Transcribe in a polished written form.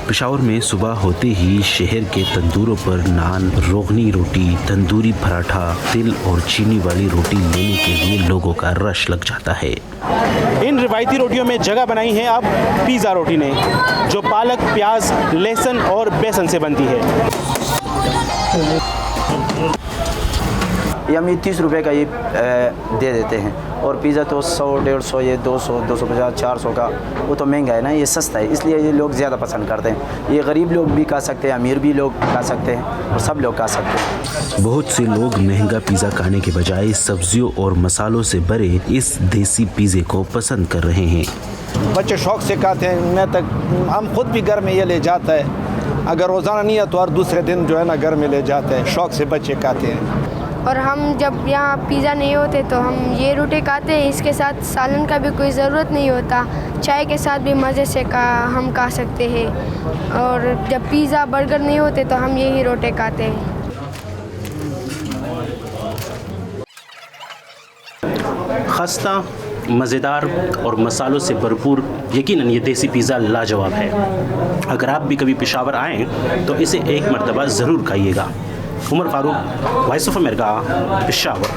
पेशावर में सुबह होते ही शहर के तंदूरों पर नान, रोगनी रोटी, तंदूरी पराठा, तिल और चीनी वाली रोटी लेने के लिए लोगों का रश लग जाता है। इन रिवायती रोटियों में जगह बनाई है अब पिज़्ज़ा रोटी ने, जो पालक, प्याज, लहसुन और बेसन से बनती है। ये हम 30 रुपये का ये दे देते हैं, और पिज़्ज़ा तो 100, 150, ये 200, 250, 400 का, वो तो महंगा है ना, ये सस्ता है, इसलिए ये लोग ज़्यादा पसंद करते हैं। ये गरीब लोग भी खा सकते हैं, अमीर भी लोग खा सकते हैं, और सब लोग खा सकते हैं। बहुत से लोग महंगा पिज़्ज़ा खाने के बजाय सब्जियों और मसालों से भरे इस देसी पिज़्ज़े को पसंद कर रहे हैं। बच्चे शौक से खाते हैं, मैं तक हम खुद भी घर में ये ले जाता है, अगर रोज़ाना नहीं है तो हर दूसरे दिन जो है ना घर में ले जाते हैं, शौक से बच्चे खाते हैं। और हम जब यहाँ पिज़्ज़ा नहीं होते तो हम ये रोटी खाते हैं, इसके साथ सालन का भी कोई ज़रूरत नहीं होता, चाय के साथ भी मज़े से हम खा सकते हैं। और जब पिज़्ज़ा बर्गर नहीं होते तो हम यही रोटी खाते हैं। खस्ता, मज़ेदार और मसालों से भरपूर यकीनन ये देसी पिज़्ज़ा लाजवाब है। अगर आप भी कभी पेशावर आएँ तो इसे एक मरतबा ज़रूर खाइएगा। Umar Farooq, voice of America, Peshawar.